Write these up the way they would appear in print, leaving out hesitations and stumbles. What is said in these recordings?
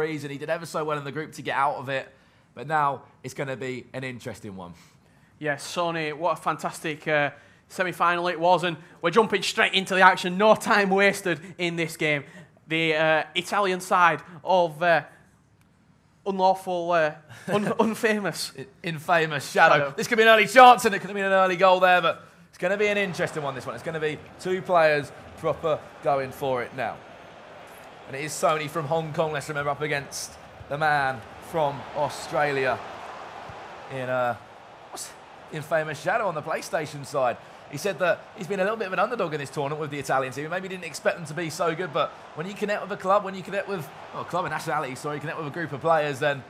reason. He did ever so well in the group to get out of it. But now it's going to be an interesting one. Yes, Sony, what a fantastic semi-final it was. And we're jumping straight into the action. No time wasted in this game. The Italian side of unfamous. Infamous Shadow. This could be an early chance and it could have been an early goal there, but it's going to be an interesting one, this one. It's going to be two players proper going for it now. And it is Sony from Hong Kong, let's remember, up against the man from Australia in what's Infamous Shadow on the PlayStation side. He said that he's been a little bit of an underdog in this tournament with the Italian team. Maybe didn't expect them to be so good, but when you connect with a club, when you connect with a club and nationality, sorry, connect with a group of players, then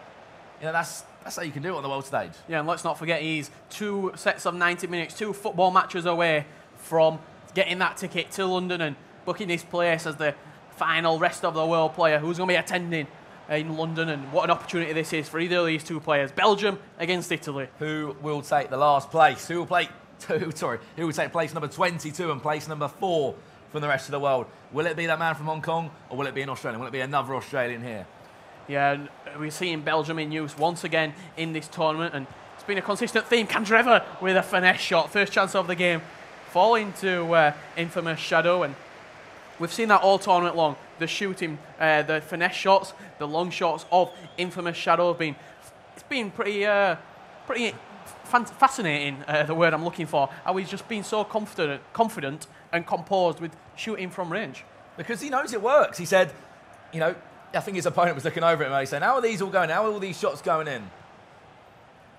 you know that's how you can do it on the world stage. Yeah, and let's not forget he's 2 sets of 90 minutes, 2 football matches away from getting that ticket to London and booking his place as the final rest of the world player who's going to be attending in London. And what an opportunity this is for either of these two players. Belgium against Italy. Who will take the last place? Who will take place number 22 and place number 4 from the rest of the world? Will it be that man from Hong Kong or will it be an Australian? Will it be another Australian here? Yeah, and we're seeing Belgium in use once again in this tournament, and it's been a consistent theme. Candreva with a finesse shot, first chance of the game, falling to Infamous Shadow, and we've seen that all tournament long. The shooting, the finesse shots, the long shots of Infamous Shadow have been, it's been pretty fascinating, the word I'm looking for. How he's just been so confident and composed with shooting from range. Because he knows it works. He said, you know, I think his opponent was looking over it and he said, how are these all going? How are all these shots going in?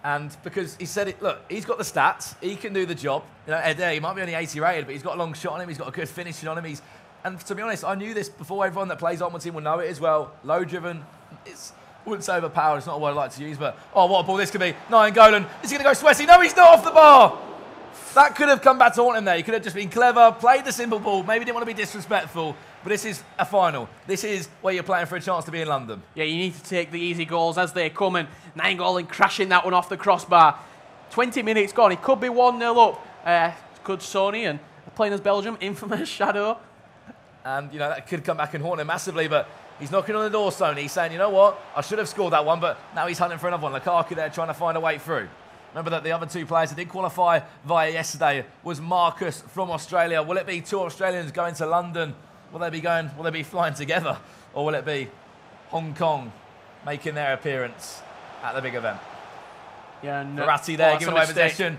And because he said, look, he's got the stats. He can do the job. You know, Eder, he might be only 80 rated, but he's got a long shot on him. He's got a good finishing on him. And to be honest, I knew this before. Everyone that plays Ultimate Team will know it as well. Low driven. I wouldn't say overpowered. It's not a word I like to use, but oh, what a ball this could be. Nainggolan. Is he going to go sweaty? No, he's not off the bar. That could have come back to haunt him there. He could have just been clever, played the simple ball, maybe didn't want to be disrespectful, but this is a final. This is where you're playing for a chance to be in London. Yeah, you need to take the easy goals as they come, and Nainggolan crashing that one off the crossbar. 20 minutes gone. It could be 1-0 up. Could Sony and playing as Belgium, Infamous Shadow. And, you know, that could come back and haunt him massively, but he's knocking on the door, Sony. He's saying, you know what, I should have scored that one, but now he's hunting for another one. Lukaku there trying to find a way through. Remember that the other two players that did qualify via yesterday was Marcus from Australia. Will it be 2 Australians going to London? Will they be flying together? Or will it be Hong Kong making their appearance at the big event? Yeah, and Verratti there, giving away possession.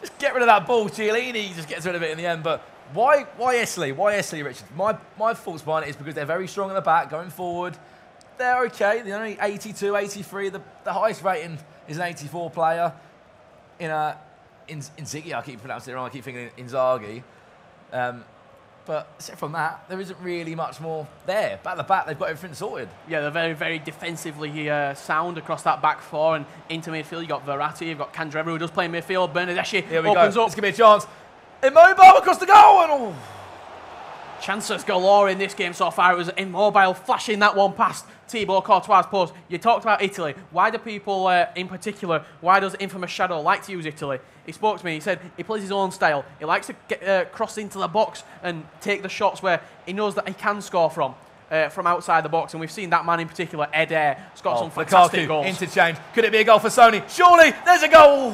Just get rid of that ball. Chiellini just gets rid of it in the end, but why Italy? Why Italy, Richard? My thoughts behind it is because they're very strong in the back, going forward. They're okay. They're only 82, 83. The highest rating is an 84 player. Inzaghi, I keep pronouncing it wrong. I keep thinking Inzaghi. But except from that, there isn't really much more there. Back at the back, they've got everything sorted. Yeah, they're very, very defensively sound across that back 4 and into midfield. You've got Verratti, you've got Candreva who does play in midfield. Bernardeschi opens up. This could be a chance. Immobile across the goal. And oh. Chances galore in this game so far. It was Immobile flashing that one past Thibaut Courtois' post. You talked about Italy. Why do people, in particular, why does Infamous Shadow like to use Italy? He spoke to me. He said he plays his own style. He likes to get cross into the box and take the shots where he knows that he can score from outside the box. And we've seen that man in particular, Eder, has got some fantastic goals. Interchange. Could it be a goal for Sony? Surely, there's a goal.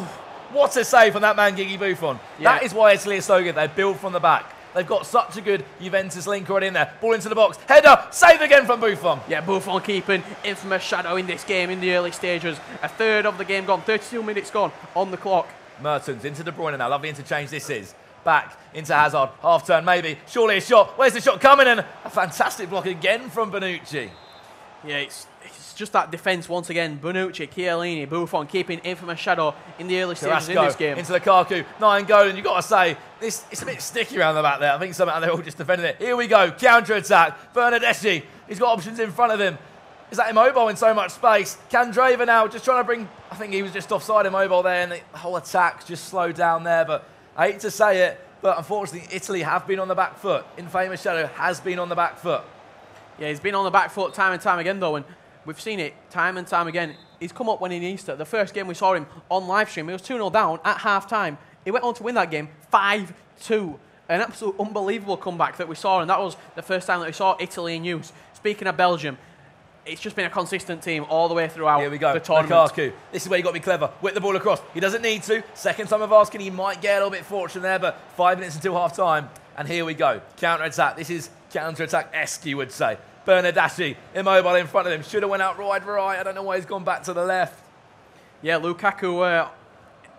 What a save from that man, Gigi Buffon. Yeah. That is why Italy is so good. They build from the back. They've got such a good Juventus link already in there. Ball into the box. Header. Save again from Buffon. Yeah, Buffon keeping Infamous Shadow in this game in the early stages. A third of the game gone. 32 minutes gone on the clock. Mertens into De Bruyne now. Lovely interchange this is. Back into Hazard. Half turn maybe. Surely a shot. Where's the shot coming? And a fantastic block again from Bonucci. Yeah, it's just that defence once again. Bonucci, Chiellini, Buffon keeping Infamous Shadow in the early stages in this game. Into Lukaku, Nainggolan. You've got to say, it's a bit sticky around the back there. I think somehow they're all just defending it. Here we go, counter-attack. Bernardeschi, he's got options in front of him. Is that Immobile in so much space? Candreva now just trying to bring, I think he was just offside Immobile there, and the whole attack just slowed down there. But I hate to say it, but unfortunately Italy have been on the back foot. Infamous Shadow has been on the back foot. Yeah, he's been on the back foot time and time again though, and we've seen it time and time again. He's come up when he needs to. The first game we saw him on live stream, he was 2-0 down at half-time. He went on to win that game 5-2. An absolute unbelievable comeback that we saw, and that was the first time that we saw Italy in use. Speaking of Belgium, it's just been a consistent team all the way throughout Here we go. the tournament. Lukaku. This is where you got to be clever. Whip the ball across. He doesn't need to. Second time of asking, he might get a little bit fortunate there, but 5 minutes until half time. And here we go. Counter-attack. This is counter-attack-esque, you would say. Bernardeschi, immobile in front of him. Should have went out wide right. I don't know why he's gone back to the left. Yeah, Lukaku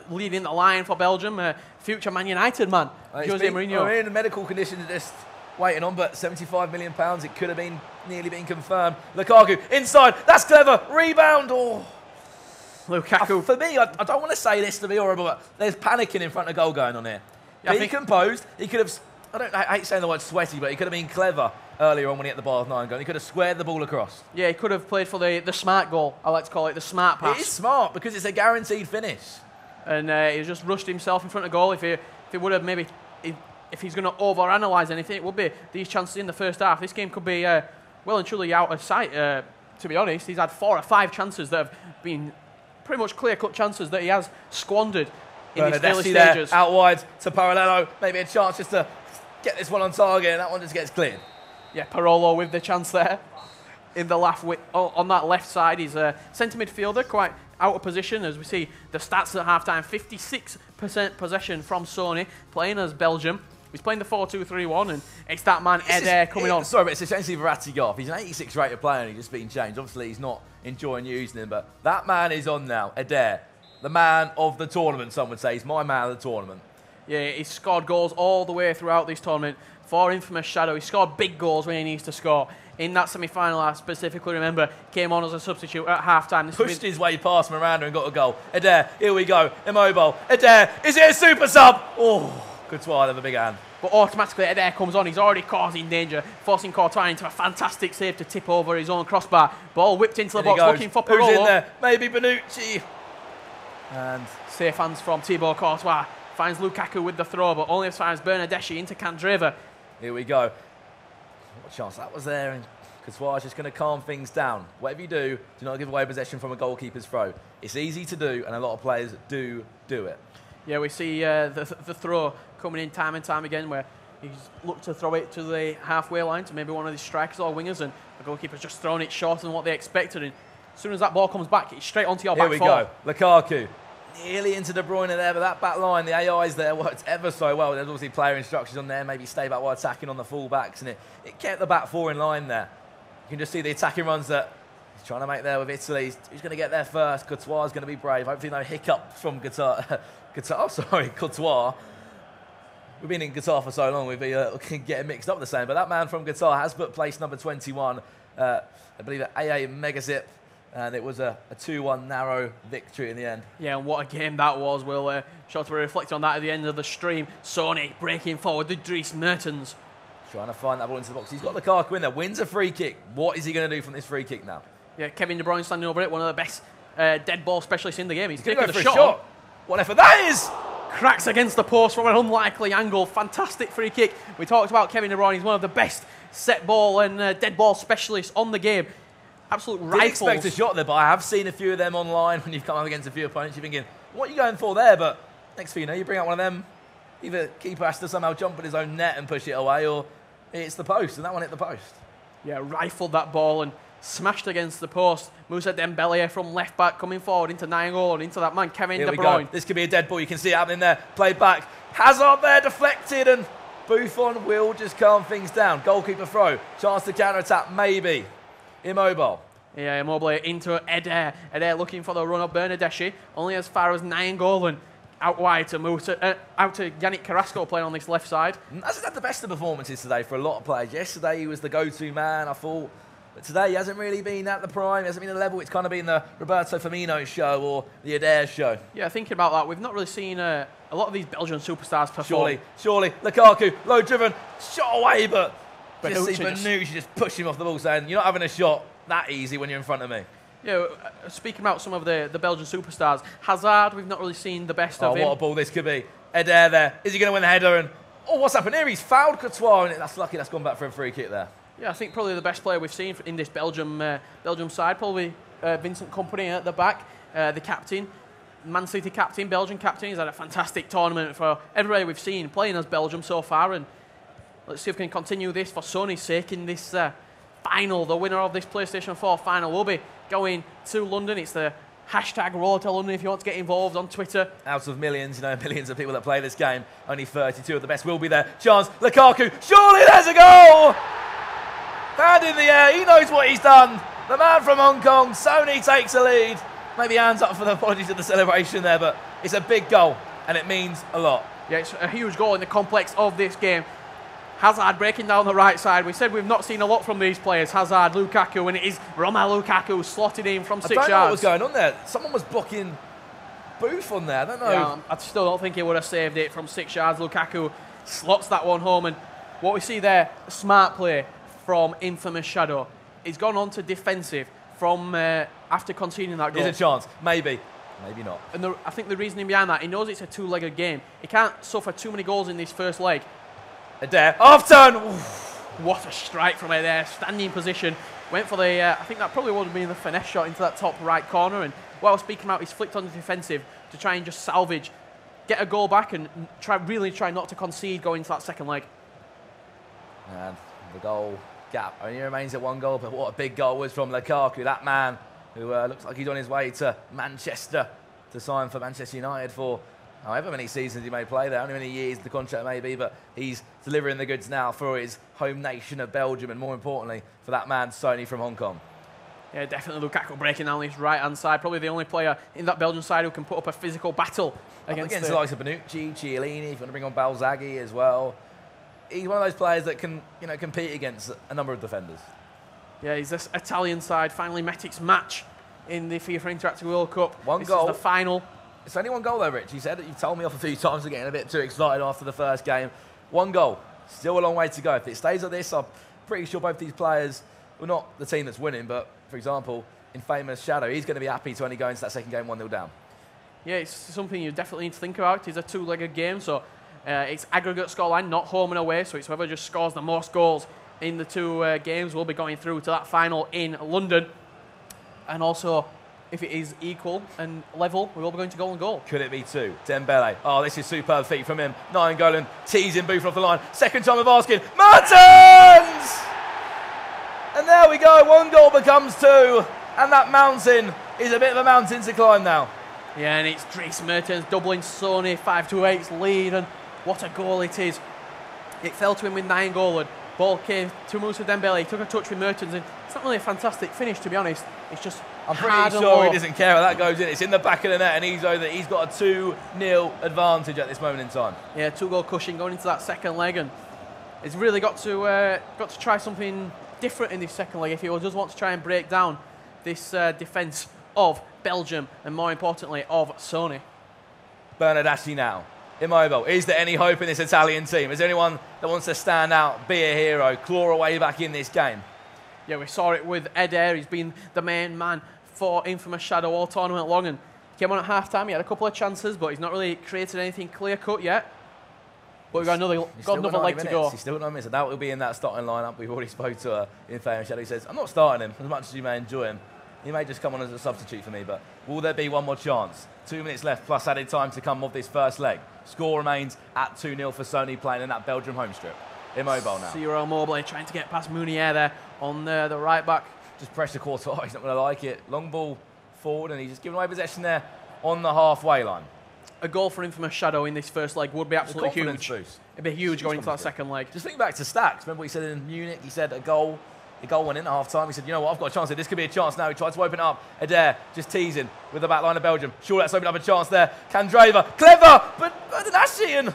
leading the line for Belgium. Future Man United man, Jose Mourinho. In medical condition, just waiting on, but £75 million. It could have been nearly been confirmed. Lukaku inside. That's clever. Rebound. Oh. Lukaku. For me, I don't want to say this to be horrible, but there's panicking in front of goal going on here. Yeah, be composed. He could have. I hate saying the word sweaty, but he could have been clever earlier on when he hit the bar of 9 goal. He could have squared the ball across. Yeah, he could have played for the smart goal. I like to call it the smart pass. It is smart because it's a guaranteed finish. And he just rushed himself in front of goal. If he would have maybe, if he's going to overanalyze anything, it would be these chances in the first half. This game could be well and truly out of sight. To be honest, he's had 4 or 5 chances that have been pretty much clear-cut chances that he has squandered in these early stages. Out wide to Parallelo. Maybe a chance just to get this one on target, and that one just gets cleared. Yeah, Parolo with the chance there. In the on that left side, he's a centre midfielder, quite out of position as we see the stats at half-time. 56% possession from Sony, playing as Belgium. He's playing the 4-2-3-1, and it's that man Eder coming on. Sorry, but it's essentially Verratti got off. He's an 86 rated player, and he's just been changed. Obviously, he's not enjoying using him, but that man is on now. Eder, the man of the tournament, some would say. He's my man of the tournament. Yeah, he's scored goals all the way throughout this tournament for Infamous Shadow. He scored big goals when he needs to score. In that semi-final, I specifically remember, came on as a substitute at half-time. Pushed his way past Miranda and got a goal. Eder, here we go. Immobile. Eder, is it a super sub? Oh, Courtois, have a big hand. But automatically, Eder comes on. He's already causing danger, forcing Courtois into a fantastic save to tip over his own crossbar. Ball whipped into the box, looking for Parolo. Who's in there? Maybe Bonucci. And safe hands from Thibaut Courtois. Finds Lukaku with the throw, but only as far as Bernardeschi into Candreva. Here we go. What chance that was there, and Courtois is just going to calm things down. Whatever you do not give away possession from a goalkeeper's throw. It's easy to do, and a lot of players do it. Yeah, we see the throw coming in time and time again, where he's looked to throw it to the halfway line to maybe one of the strikers or wingers, and the goalkeeper's just thrown it shorter than what they expected. And as soon as that ball comes back, it's straight onto your back foot. Here we go. Lukaku. Nearly into De Bruyne there, but that back line, the AI's there worked ever so well. There's obviously player instructions on there, maybe stay back while attacking on the full-backs, and it kept the back 4 in line there. You can just see the attacking runs that he's trying to make there with Italy. Who's going to get there first? Courtois is going to be brave. Hopefully no hiccup from Courtois. We've been in Qatar for so long, we've been getting mixed up the same, but that man from Qatar has put place number 21, I believe at AA Megazip. And it was a 2-1 narrow victory in the end. Yeah, and what a game that was. We'll sure to reflect on that at the end of the stream. Sony breaking forward with Dries Mertens. Trying to find that ball into the box. He's got Lukaku in there. Wins a free kick. What is he going to do from this free kick now? Yeah, Kevin De Bruyne standing over it. One of the best dead ball specialists in the game. He's taking the shot. What effort that is! Cracks against the post from an unlikely angle. Fantastic free kick. We talked about Kevin De Bruyne. He's one of the best set ball and dead ball specialists on the game. Absolute rifles. Didn't expect a shot there, but I have seen a few of them online when you've come up against a few opponents. You're thinking, what are you going for there? But next thing you know, you bring out one of them. Either keeper has to somehow jump in his own net and push it away, or it's the post, and that one hit the post. Yeah, rifled that ball and smashed against the post. Moussa Dembele from left back coming forward into Nainggolan, into that man, Kevin De Bruyne. This could be a dead ball. You can see it happening there. Played back. Hazard there, deflected, and Buffon will just calm things down. Goalkeeper throw. Chance to counter-attack, maybe. Immobile. Yeah, Immobile into Eder. Eder looking for the run of Bernardeschi. Only as far as Nainggolan. Out wide to out to Yannick Carrasco playing on this left side. Hasn't had the best of performances today for a lot of players. Yesterday he was the go-to man, I thought. But today he hasn't really been at the prime. He hasn't been at the level. It's kind of been the Roberto Firmino show or the Eder show. Yeah, thinking about that, we've not really seen a lot of these Belgian superstars perform. Surely. Lukaku, low driven, shot away, but just see Bonucci just push him off the ball saying, you're not having a shot that easy when you're in front of me. Yeah, speaking about some of the Belgian superstars, Hazard, we've not really seen the best of him. Oh, what a ball this could be. Eder there. Is he going to win the header? And oh, what's happened here? He's fouled Courtois, and that's lucky that's gone back for a free kick there. Yeah, I think probably the best player we've seen in this Belgium side, probably Vincent Kompany at the back, the captain, Man City captain, Belgian captain. He's had a fantastic tournament for everybody we've seen playing as Belgium so far, and let's see if we can continue this for Sony's sake in this final. The winner of this PlayStation 4 final will be going to London. It's the hashtag Road to London if you want to get involved on Twitter. Out of millions, millions of people that play this game, only 32 of the best will be there. Chance, Lukaku, surely there's a goal! Hand in the air, he knows what he's done. The man from Hong Kong, Sony takes the lead. Maybe hands up for the apologies of the celebration there, but it's a big goal, and it means a lot. Yeah, it's a huge goal in the complex of this game. Hazard breaking down the right side. We said we've not seen a lot from these players. Hazard, Lukaku, and it is Romelu Lukaku slotted in from 6 yards. I don't know what was going on there. Someone was blocking Booth on there. I don't know. Yeah, I still don't think he would have saved it from 6 yards. Lukaku slots that one home, and what we see there, smart play from Infamous Shadow. He's gone on to defensive from after conceding that goal. There's a chance. Maybe. Maybe not. And I think the reasoning behind that, he knows it's a two-legged game. He can't suffer too many goals in this first leg. Adair, off turn. What a strike from Adair, standing position. Went for the, I think that probably would have been the finesse shot into that top right corner. And what I was speaking about, he's flicked on the defensive to try and just salvage, get a goal back and really try not to concede going into that second leg. And the goal gap only remains at 1 goal, but what a big goal was from Lukaku, that man who looks like he's on his way to Manchester to sign for Manchester United for however many seasons he may play there, however many years the contract may be, but he's delivering the goods now for his home nation of Belgium, and more importantly, for that man, Sony from Hong Kong. Yeah, definitely Lukaku breaking down his right-hand side, probably the only player in that Belgian side who can put up a physical battle against the likes of Bonucci, Chiellini, if you want to bring on Balzaghi as well. He's one of those players that can, compete against a number of defenders. Yeah, he's this Italian side finally met its match in the FIFA Interactive World Cup. This goal. Is the final. It's only 1 goal though, Rich. You said that you've told me off a few times for getting a bit too excited after the first game. 1 goal. Still a long way to go. If it stays like this, I'm pretty sure both these players, well, not the team that's winning, but, for example, Infamous Shadow, he's going to be happy to only go into that second game 1-0 down. Yeah, it's something you definitely need to think about. It's a two-legged game, so it's aggregate scoreline, not home and away, so it's whoever just scores the most goals in the 2 games will be going through to that final in London. And also, if it is equal and level, we will be going to goal and goal. Could it be 2? Dembele. Oh, this is superb feet from him. Nainggolan teasing Booth off the line. Second time of asking. Mertens! And there we go. 1 goal becomes 2. And that mountain is a bit of a mountain to climb now. Yeah, and it's Dries Mertens doubling Sony 5-8's lead. And what a goal it is. It fell to him with Nainggolan. Ball came to Moussa Dembele. He took a touch with Mertens. And it's not really a fantastic finish, to be honest. It's just I'm pretty sure he doesn't care how that goes in. It's in the back of the net, and he's got a 2-0 advantage at this moment in time. Yeah, 2-goal cushion going into that second leg, and he's really got to try something different in this second leg if he does want to try and break down this defence of Belgium and, more importantly, of Sony. Bernardeschi now. Immobile. Is there any hope in this Italian team? Is there anyone that wants to stand out, be a hero, claw away back in this game? Yeah, we saw it with Adair. He's been the main man for Infamous Shadow all tournament long, and came on at half-time. He had a couple of chances, but he's not really created anything clear-cut yet. But we've got another leg to go. He's still got 9 minutes. That will be in that starting lineup. We've already spoke to Infamous Shadow. He says, I'm not starting him, as much as you may enjoy him. He may just come on as a substitute for me, but will there be 1 more chance? 2 minutes left, plus added time to come of this first leg. Score remains at 2-0 for Sony, playing in that Belgium home strip. Immobile now. Ciro Immobile trying to get past Mounier there on the right back. Just pressure Courtois, he's not going to like it. Long ball forward, and he's just giving away possession there on the halfway line. A goal for Infamous Shadow in this first leg would be absolutely huge. Boost. It'd be huge going into that second leg. Just think back to Stacks. Remember what he said in Munich? He said a goal went in at half-time. He said, you know what, I've got a chance here. This could be a chance now. He tried to open it up. Adair just teasing with the back line of Belgium. Sure, that's opened up a chance there. Candreva, clever, but Bernardeschi.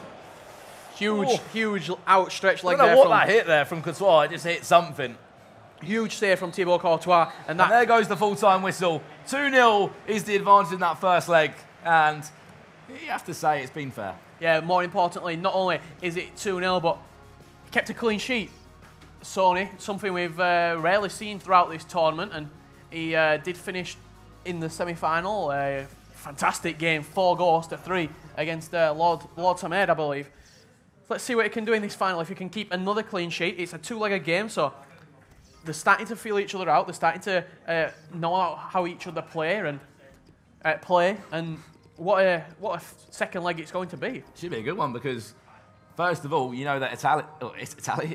Huge outstretched leg there. I don't know what that hit there from Courtois. It just hit something. Huge save from Thibaut Courtois. And there goes the full-time whistle. 2-0 is the advantage in that first leg. And you have to say it's been fair. Yeah, more importantly, not only is it 2-0, but kept a clean sheet. Sony, something we've rarely seen throughout this tournament. And he did finish in the semi-final. Fantastic game, 4-3 against Lord Samed, I believe. Let's see what he can do in this final. If he can keep another clean sheet, it's a 2-legged game, so they're starting to feel each other out. They're starting to know how each other play, and what a second leg it's going to be. Should be a good one, because First of all, you know that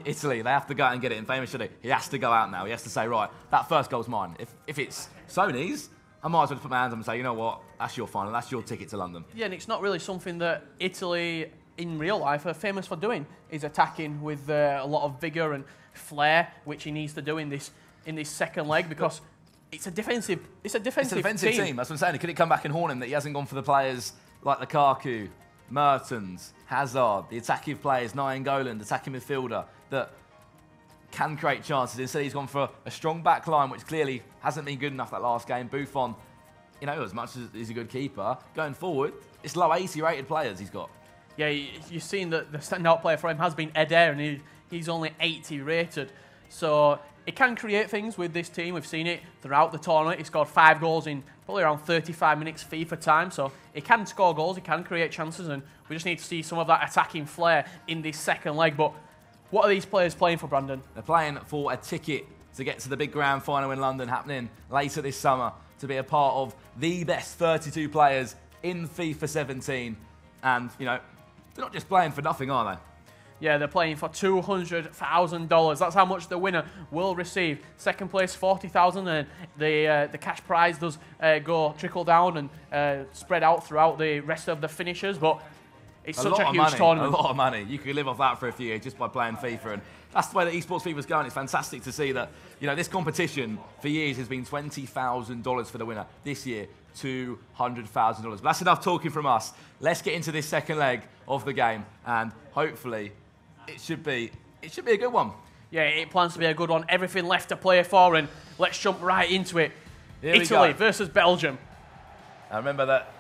Italy, they have to go out and get it. Infamous Shadow, he has to go out now. He has to say, right, that first goal's mine. If it's Sony's, I might as well put my hands up and say, you know what, that's your final, that's your ticket to London. Yeah, and it's not really something that Italy in real life are famous for doing, is attacking with a lot of vigour and flair, which he needs to do in this second leg, because it's a defensive team. It's a defensive team. That's what I'm saying. Could it come back and haunt him that he hasn't gone for the players like Lukaku, Mertens, Hazard, the attacking players, Nainggolan, the attacking midfielder, that can create chances. Instead, he's gone for a strong back line, which clearly hasn't been good enough that last game. Buffon, you know, as much as he's a good keeper, going forward, it's low 80 rated players he's got. Yeah, you've seen that the standout player for him has been Eder, and he's only 80 rated. So it can create things with this team. We've seen it throughout the tournament. He scored 5 goals in probably around 35 minutes FIFA time. So he can score goals, he can create chances, and we just need to see some of that attacking flair in this second leg. But what are these players playing for, Brandon? They're playing for a ticket to get to the big grand final in London happening later this summer, to be a part of the best 32 players in FIFA 17. And, you know, they're not just playing for nothing, are they? Yeah, they're playing for $200,000. That's how much the winner will receive. Second place, $40,000, and the cash prize does trickle down and spread out throughout the rest of the finishers. But it's such a huge tournament. A lot of money. You could live off that for a few years just by playing FIFA, and that's the way that esports FIFA's going. It's fantastic to see that, you know, this competition for years has been $20,000 for the winner. This year, $200,000. But that's enough talking from us. Let's get into this second leg of the game, and hopefully it should be a good one. Yeah, it plans to be a good one. Everything left to play for, and let's jump right into it. Italy versus Belgium. And remember that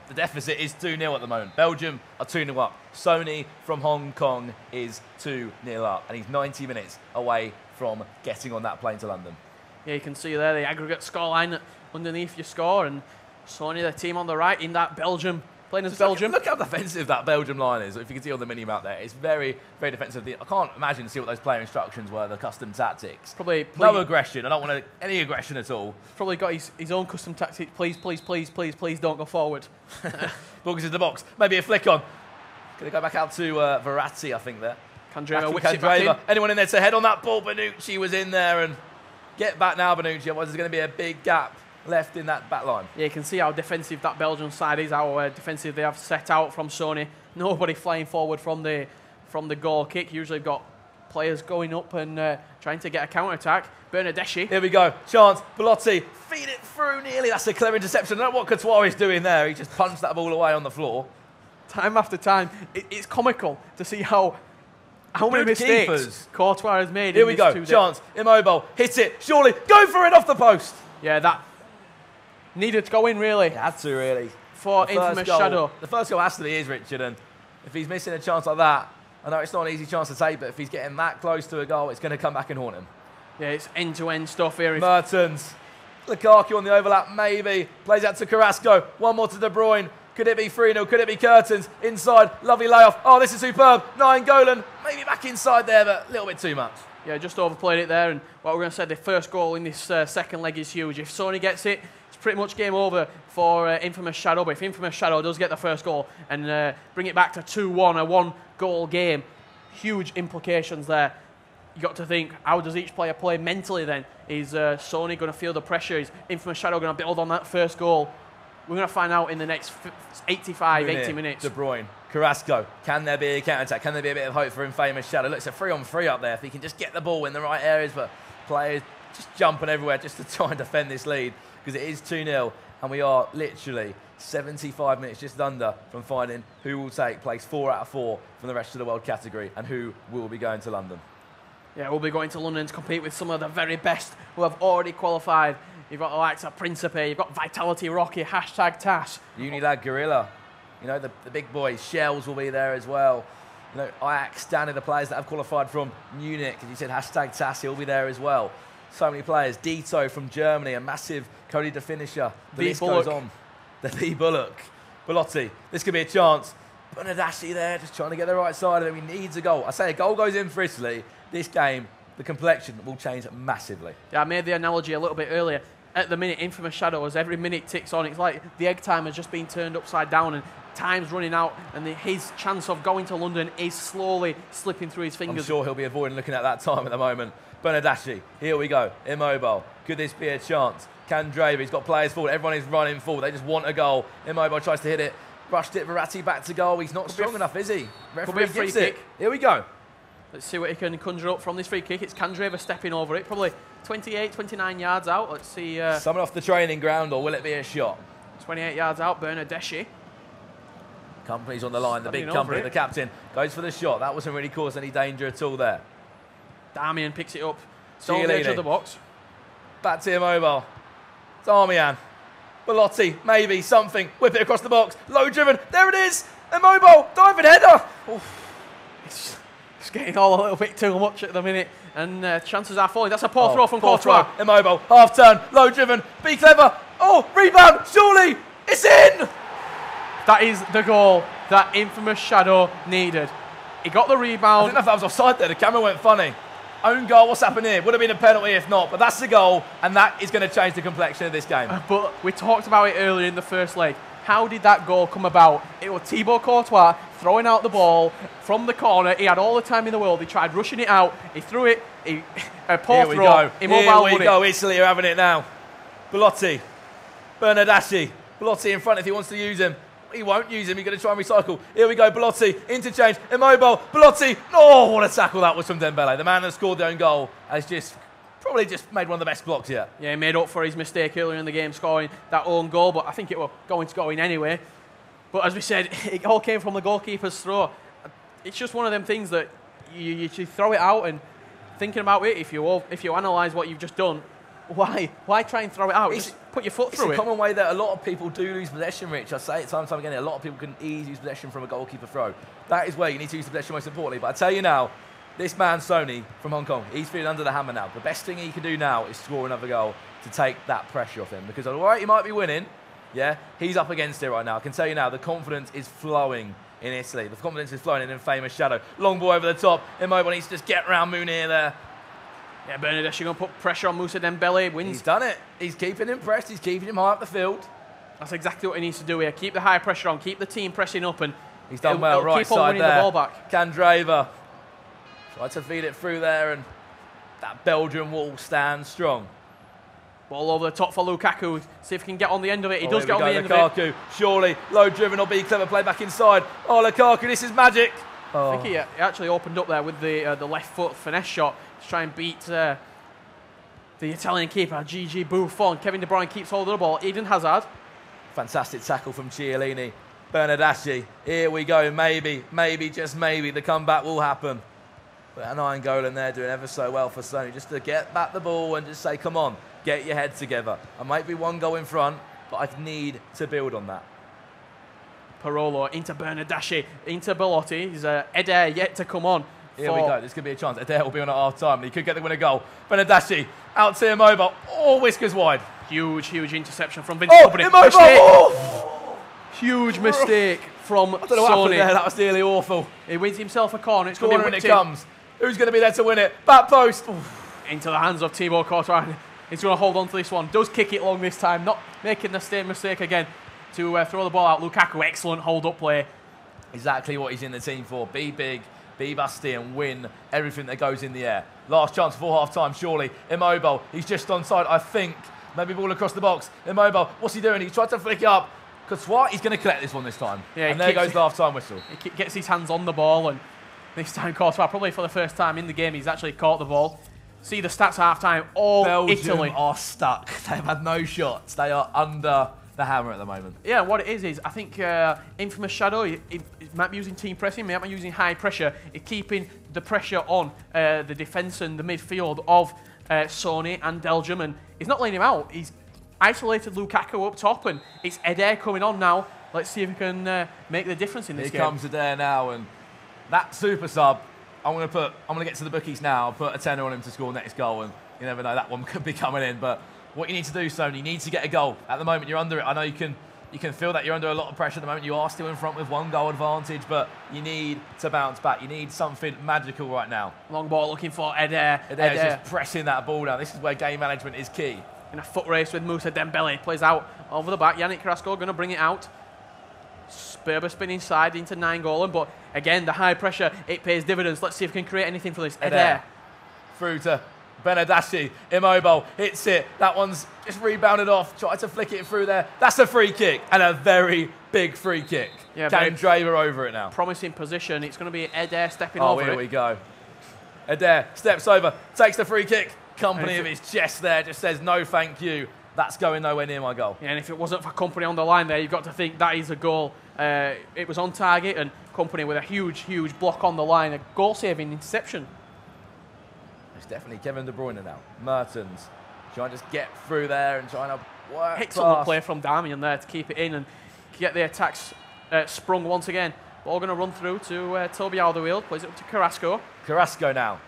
the deficit is 2-0 at the moment. Belgium are 2-0 up. Sony from Hong Kong is 2-0 up, and he's 90 minutes away from getting on that plane to London. Yeah, you can see there the aggregate scoreline underneath your score, and Sony, the team on the right, in that Belgium. Playing as Belgium. Look how defensive that Belgium line is. If you can see on the mini-map there, it's very, very defensive. I can't imagine to see what those player instructions were, the custom tactics. Probably no aggression. I don't want any aggression at all. Probably got his own custom tactics. Please, please, please, please, please don't go forward. Ball goes in the box. Maybe a flick on. Going to go back out to Verratti, I think, there. Candreva whips it back in. Anyone in there to head on that ball? Bonucci was in there, and get back now, Bonucci. Otherwise, there's going to be a big gap left in that back line. Yeah, you can see how defensive that Belgian side is, how defensive they have set out from Sony. Nobody flying forward from the goal kick. Usually got players going up and trying to get a counter-attack. Bernardeschi. Here we go. Chance. Belotti. Feed it through nearly. That's a clever interception. I don't know what Courtois is doing there. He just punched that ball away on the floor. Time after time. It's comical to see how many mistakes Courtois has made. Here we go. Chance. Immobile. Hit it. Surely. Go for it off the post. Yeah, that needed to go in, really. Had to, really. For infamous Shadow. The first goal has to be his, Richard, and if he's missing a chance like that, I know it's not an easy chance to take, but if he's getting that close to a goal, it's going to come back and haunt him. Yeah, it's end-to-end stuff here. Mertens. Lukaku on the overlap, maybe. Plays out to Carrasco. One more to De Bruyne. Could it be 3-0? Could it be Curtains? Inside. Lovely layoff. Oh, this is superb. Nainggolan. Maybe back inside there, but a little bit too much. Yeah, just overplayed it there, and what we're going to say, the first goal in this second leg is huge. If Sony gets it, it's pretty much game over for Infamous Shadow, but if Infamous Shadow does get the first goal and bring it back to 2-1, a one-goal game, huge implications there. You got to think, how does each player play mentally then? Is Sony going to feel the pressure? Is Infamous Shadow going to build on that first goal? We're going to find out in the next 80 minutes. De Bruyne, Carrasco. Can there be a counter-attack? Can there be a bit of hope for Infamous Shadow? Looks a 3-on-3 up there if he can just get the ball in the right areas, but players just jumping everywhere just to try and defend this lead, because it is 2-0, and we are literally 75 minutes just under from finding who will take place 4 out of 4 from the rest of the world category and who will be going to London. Yeah, we'll be going to London to compete with some of the very best who have already qualified. You've got the likes of Principe, you've got Vitality Rocky, #TAS. Unilad Gorilla, you know, the big boys. Shells will be there as well. You know, Ajax, Stanley, the players that have qualified from Munich, as you said, #TAS, he'll be there as well. So many players. Dito from Germany, a massive Cody the finisher. The list goes on. The B Bullock. Belotti, this could be a chance. Bernardeschi there, just trying to get the right side of it. He needs a goal. I say a goal goes in for Italy. This game, the complexion will change massively. Yeah, I made the analogy a little bit earlier. at the minute, Infamous Shadow, as every minute ticks on, it's like the egg timer has just been turned upside down and time's running out, and his chance of going to London is slowly slipping through his fingers. I'm sure he'll be avoiding looking at that time at the moment. Bernardaschi, here we go, Immobile. Could this be a chance? Candrava, he's got players forward, everyone is running forward, they just want a goal. Immobile tries to hit it, brushed it, Verratti back to goal, he's not strong enough, is he? Referee Could be a free gives it. kick. Here we go. Let's see what he can conjure up from this free kick. It's Candrava stepping over it, probably 28, 29 yards out. Let's see. Someone off the training ground, or will it be a shot? 28 yards out, Bernardeschi. Company's on the line, the big company, the captain, goes for the shot. That wasn't really caused any danger at all there. Damian picks it up, still on the edge of the box. Back to Immobile. Damian. Belotti, maybe, something. Whip it across the box. Low driven. There it is. Immobile. Diving header. It's getting all a little bit too much at the minute. And chances are falling. That's a poor throw from Courtois. Immobile. Half turn. Low driven. Be clever. Oh, rebound. Surely. It's in. That is the goal that Infamous Shadow needed. He got the rebound. I don't know if that was offside there. The camera went funny. Own goal, what's happened here? Would have been a penalty if not, but that's the goal, and that is going to change the complexion of this game. But we talked about it earlier in the first leg. How did that goal come about? It was Thibaut Courtois throwing out the ball from the corner. He had all the time in the world. He tried rushing it out. He threw it. A poor throw. Here we go. Italy are having it now. Belotti. Bernardaschi. Belotti in front if he wants to use him. He won't use him. He's going to try and recycle. Here we go. Belotti. Interchange. Immobile. Belotti. Oh, what a tackle that was from Dembele. The man that scored their own goal has probably just made one of the best blocks yet. Yeah, he made up for his mistake earlier in the game, scoring that own goal, but I think it was going to go in anyway. But as we said, it all came from the goalkeeper's throw. It's just one of them things that you throw it out, and thinking about it, if you analyse what you've just done, why try and throw it out? Just put your foot through it. It's a common way that a lot of people do lose possession, Rich. I say it time and time again, a lot of people can easily use possession from a goalkeeper throw. That is where you need to use the possession most importantly. But I tell you now, this man, SONY, from Hong Kong, he's feeling under the hammer now. The best thing he can do now is score another goal to take that pressure off him. Because all right, he might be winning, yeah, he's up against it right now. I can tell you now, the confidence is flowing in Italy. The confidence is flowing in Infamous Shadow. Long ball over the top. Immobile needs to just get around Munir there. Yeah, Bernardeschi going to put pressure on Moussa Dembele. Wins. He's done it. He's keeping him pressed. He's keeping him high up the field. That's exactly what he needs to do here. Keep the high pressure on. Keep the team pressing up, and he's done well. Right keep on side winning there. the ball back. Candrava tried to feed it through there, and that Belgian wall stands strong. Ball over the top for Lukaku. See if he can get on the end of it. He does get on the end of it. Lukaku, surely low driven or be clever play back inside. Oh, Lukaku, this is magic. Oh. I think he actually opened up there with the left foot finesse shot to try and beat the Italian keeper, Gigi Buffon. Kevin De Bruyne keeps hold of the ball. Eden Hazard. Fantastic tackle from Chiellini. Bernardaschi. Here we go. Maybe, just maybe, the comeback will happen. But an iron goal in there doing ever so well for SONY. Just to get back the ball and just say, come on, get your head together. I might be one goal in front, but I need to build on that. Parolo into Bernardaschi, into Belotti. He's Eder yet to come on. Here we go. This could be a chance. Eder will be on at half time. He could get the winner goal. Bernardaschi out to Immobile. Oh, whiskers wide. Huge interception from Vincent Kompany. Immobile! Oh! Huge mistake from I don't know what happened there. That was nearly awful. He wins himself a corner. It's corner and it comes. Who's going to be there to win it? Back post. Oof. Into the hands of Thibaut Courtois. He's going to hold on to this one. Does kick it long this time. Not making the same mistake again to throw the ball out. Lukaku, excellent hold-up play. Exactly what he's in the team for. Be big, be busty and win everything that goes in the air. Last chance before half-time, surely. Immobile, he's just onside, I think. Maybe ball across the box. Immobile, what's he doing? He tried to flick it up. Courtois, he's going to collect this one this time. Yeah, and there goes the half-time whistle. He gets his hands on the ball, and this time Courtois, probably for the first time in the game, he's actually caught the ball. See the stats half-time, all Belgium Italy are stuck. They've had no shots. They are under the hammer at the moment. Yeah, what it is I think Infamous Shadow, he might be using team pressing, might be using high pressure. He's keeping the pressure on the defence and the midfield of SONY and Belgium, and he's not laying him out. He's isolated Lukaku up top, and it's Eder coming on now. Let's see if he can make the difference in this game. Here comes Eder now, and that super sub, I'm going to get to the bookies now. I'll put a tenner on him to score next goal, and you never know, that one could be coming in. But what you need to do, SONY, you need to get a goal. At the moment, you're under it. I know you can feel that you're under a lot of pressure at the moment. You are still in front with 1 goal advantage, but you need to bounce back. You need something magical right now. Long ball looking for Eder. Eder's just pressing that ball down. This is where game management is key. in a foot race with Moussa Dembele. Plays out over the back. Yannick Carrasco going to bring it out. Berber spin inside into Nainggolan, but again, the high pressure, it pays dividends. Let's see if we can create anything for this. Eder. Through to Benadashi, immobile, hits it. That one's just rebounded off, tried to flick it through there. That's a free kick, and a very big free kick. Yeah, Draver over it now. Promising position. It's going to be Eder stepping over here we go. Eder steps over, takes the free kick. Company of his chest there, just says no thank you. That's going nowhere near my goal. Yeah, and if it wasn't for Company on the line there, you've got to think that is a goal. It was on target, and Company with a huge, huge block on the line. A goal-saving interception. It's definitely Kevin De Bruyne now. Mertens trying to just get through there and trying to work excellent play from Damian there to keep it in and get the attacks sprung once again. Ball going to run through to Toby Alderweireld. Plays it up to Carrasco. Carrasco now.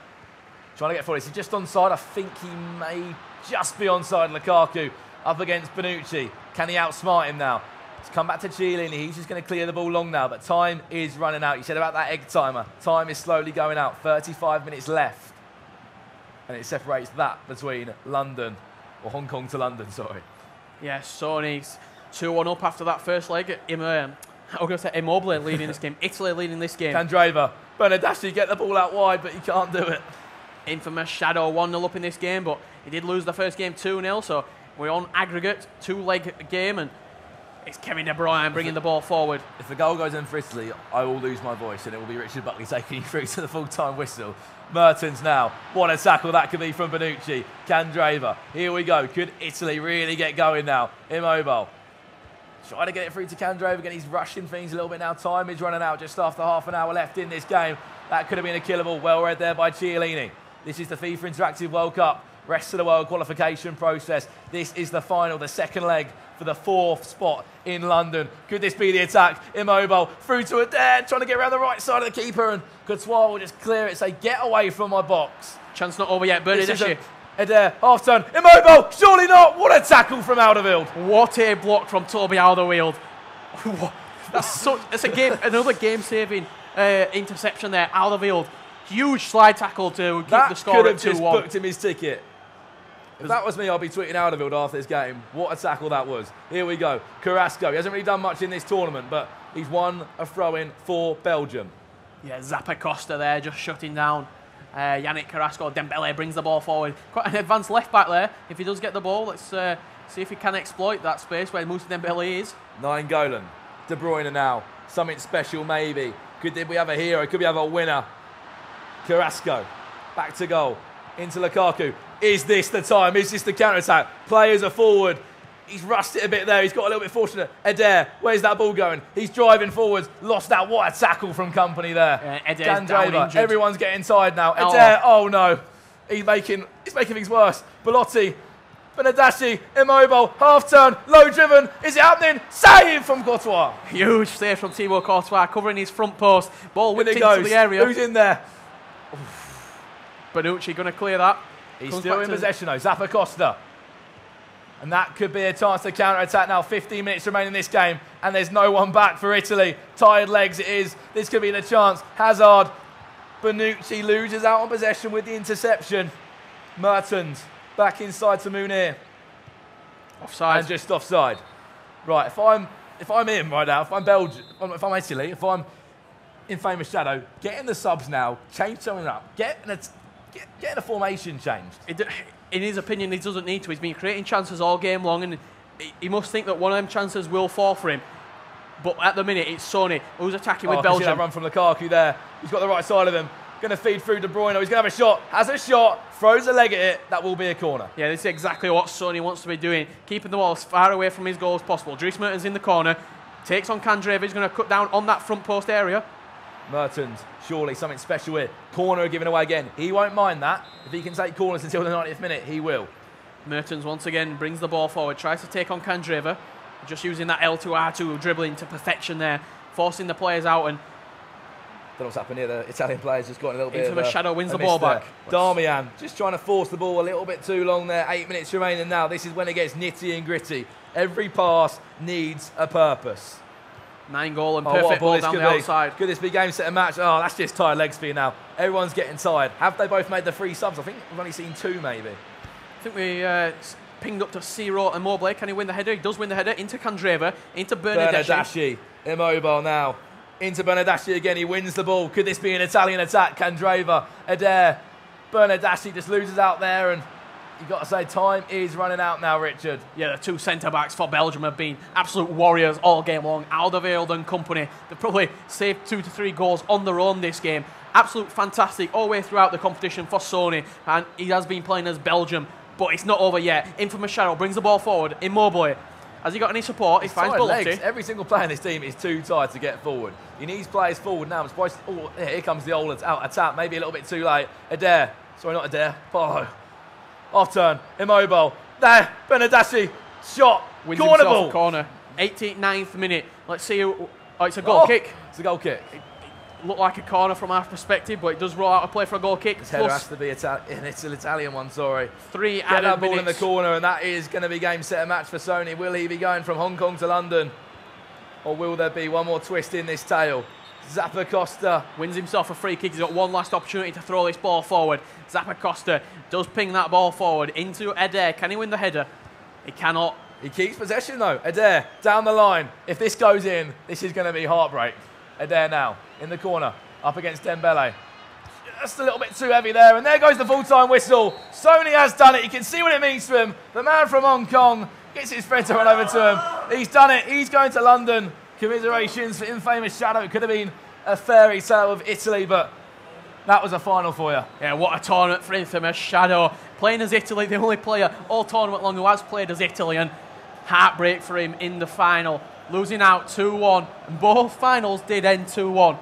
Trying to get forward. Is he just onside? I think he may just be onside. Lukaku up against Bonucci. Can he outsmart him now? It's come back to Chiellini. He's just going to clear the ball long now, but time is running out. You said about that egg timer. Time is slowly going out. 35 minutes left. And it separates that between London, or Hong Kong to London, sorry. Yeah, Sony's 2-1 up after that first leg. I'm going to say Immobile leading this game. Italy leading this game. Candreva. Bernardeschi get the ball out wide, but he can't do it. Infamous Shadow 1-0 up in this game, but he did lose the first game 2-0, so we're on aggregate, 2-leg game, and it's Kevin De Bruyne bringing the ball forward. If the goal goes in for Italy, I will lose my voice, and it will be Richard Buckley taking you through to the full-time whistle. Mertens now. What a tackle that could be from Bonucci. Candreva. Here we go. Could Italy really get going now? Immobile. Trying to get it through to Candreva. Again, he's rushing things a little bit now. Time is running out just after half an hour left in this game. That could have been a killable. Well read there by Chiellini. This is the FIFA Interactive World Cup. Rest of the world qualification process. This is the final, the second leg for the 4th spot in London. Could this be the attack? Immobile through to Eder, trying to get around the right side of the keeper, and Courtois will just clear it, say, get away from my box. Chance not over yet, Bernardeschi. Eder, half turn, Immobile, surely not. What a tackle from Alderweireld. What a block from Toby Alderweireld. That's another game-saving interception there. Alderweireld, huge slide tackle to keep the score at 2-1. That could have just booked him his ticket. If that was me, I'd be tweeting Alderweireld after this game. What a tackle that was. Here we go. Carrasco. He hasn't really done much in this tournament, but he's won a throw-in for Belgium. Yeah, Zappacosta there just shutting down Yannick Carrasco. Dembele brings the ball forward. Quite an advanced left-back there. If he does get the ball, let's see if he can exploit that space where Moussa Dembele is. Nainggolan. De Bruyne now. Something special maybe. Did we have a hero? Could we have a winner? Carrasco. Back to goal. Into Lukaku. Is this the time? Is this the counter-attack? Players are forward. He's rushed it a bit there. He's got a little bit fortunate. Eder, where's that ball going? He's driving forwards. Lost that. What a tackle from Company there. Eder's down injured. Everyone's getting tired now. Eder, oh no. He's making things worse. Belotti, Bernardeschi, Immobile, half-turn, low-driven. Is it happening? Save from Courtois. Huge save from Thibaut Courtois, covering his front post. Ball whipped into the area. Who's in there? Bonucci going to clear that. He's still in possession though, Zappacosta. And that could be a chance to counter-attack now. 15 minutes remain in this game, and there's no one back for Italy. Tired legs it is. This could be the chance. Hazard. Bonucci loses out on possession with the interception. Mertens back inside to Munir. Offside. And just offside. Right, if I'm in right now, if I'm Belgium, if I'm Italy, if I'm Infamous Shadow, get in the subs now, change something up, get a formation changed. In his opinion, he doesn't need to. He's been creating chances all game long, and he must think that one of them chances will fall for him. But at the minute, it's Sony who's attacking with Belgium. See that run from Lukaku there. He's got the right side of him. Going to feed through De Bruyne. He's going to have a shot. Has a shot. Throws a leg at it. That will be a corner. Yeah, this is exactly what Sony wants to be doing. Keeping the ball as far away from his goal as possible. Dries Mertens in the corner. Takes on Candreva. He's going to cut down on that front post area. Mertens, surely something special here. Corner given away again. He won't mind that. If he can take corners until the 90th minute, he will. Mertens once again brings the ball forward. Tries to take on Candreva. Just using that L2R2 dribbling to perfection there. Forcing the players out, and don't know what's happened here. The Italian players just got a little bit of a shadow, wins the ball back. Damian just trying to force the ball a little bit too long there. 8 minutes remaining now. This is when it gets nitty and gritty. Every pass needs a purpose. Nainggolan, perfect ball down the outside. Could this be game, set and match? Oh, that's just tired legs for you now. Everyone's getting tired. Have they both made the 3 subs? I think we've only seen 2 maybe. I think we pinged up to Ciro Immobile. Can he win the header? He does win the header into Candreva, into Bernardeschi. Immobile now. Into Bernardeschi again. He wins the ball. Could this be an Italian attack? Candreva, Adair. Bernardeschi just loses out there, and you've got to say time is running out now, Richard. Yeah, the two centre-backs for Belgium have been absolute warriors all game long. Alderweireld and company. They've probably saved 2 to 3 goals on their own this game. Absolute fantastic all the way throughout the competition for Sony, and he has been playing as Belgium, but it's not over yet. Infamous Shadow brings the ball forward. Immobile. Has he got any support? He finds Bellotti. Every single player in this team is too tired to get forward. He needs players forward now. Oh, here comes the old out attack. Maybe a little bit too late. Adair. Sorry, not Adair. Paulo. Off turn. Immobile. There. Bernardeschi. Shot. Wins Corner himself ball. a corner. 89th minute. Let's see who... Oh, it's a goal kick. It's a goal kick. It looked like a corner from our perspective, but it does roll out a play for a goal kick. This header has to be it's an Italian one, sorry. 3 Get added that ball minutes. in the corner, and that is going to be game, set, and match for Sony. Will he be going from Hong Kong to London? Or will there be one more twist in this tale? Zappacosta wins himself a free kick. He's got one last opportunity to throw this ball forward. Zappacosta does ping that ball forward into Adair. Can he win the header? He cannot. He keeps possession though. Adair down the line. If this goes in, this is going to be heartbreak. Adair now in the corner up against Dembele. Just a little bit too heavy there, and there goes the full-time whistle. Sony has done it. You can see what it means to him. The man from Hong Kong gets his friend to run over to him. He's done it. He's going to London. Commiserations for Infamous Shadow. It could have been a fairy tale of Italy, but that was a final for you. Yeah, what a tournament for Infamous Shadow. Playing as Italy, the only player all tournament long who has played as Italy, and heartbreak for him in the final. Losing out 2-1, and both finals did end 2-1.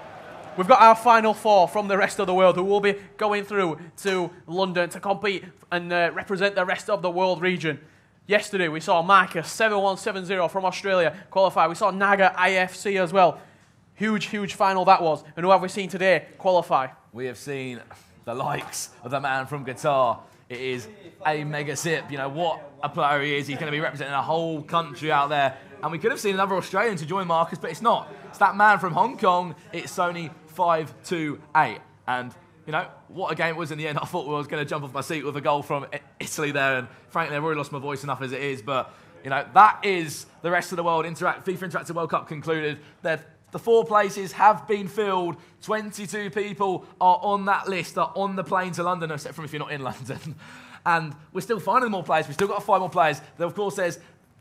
We've got our final 4 from the rest of the world who will be going through to London to compete and represent the rest of the world region. Yesterday we saw Marcus 7170 from Australia qualify. We saw Naga IFC as well. Huge, huge final that was. And who have we seen today qualify? We have seen the likes of the man from Qatar. It is a mega sip. You know what a player he is. He's going to be representing a whole country out there. And we could have seen another Australian to join Marcus, but it's not. It's that man from Hong Kong. It's Sony 5-2-8. And, you know, what a game it was in the end. I thought I was going to jump off my seat with a goal from Italy there. And frankly, I've already lost my voice enough as it is. But, you know, that is the rest of the world. FIFA Interactive World Cup concluded. The 4 places have been filled. 22 people are on that list, are on the plane to London, except from if you're not in London. And we're still finding more players. We've still got 5 more players. Of course, there's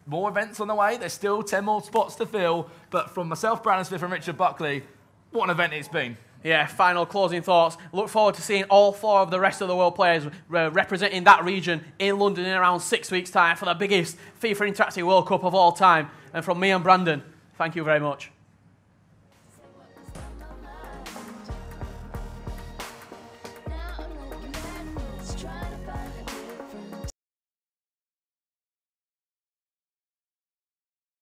more events on the way. There's still 10 more spots to fill. But from myself, Brandon Smith, and Richard Buckley, what an event it's been. Yeah, final closing thoughts. Look forward to seeing all 4 of the rest of the world players representing that region in London in around 6 weeks' time for the biggest FIFA Interactive World Cup of all time. And from me and Brandon, thank you very much.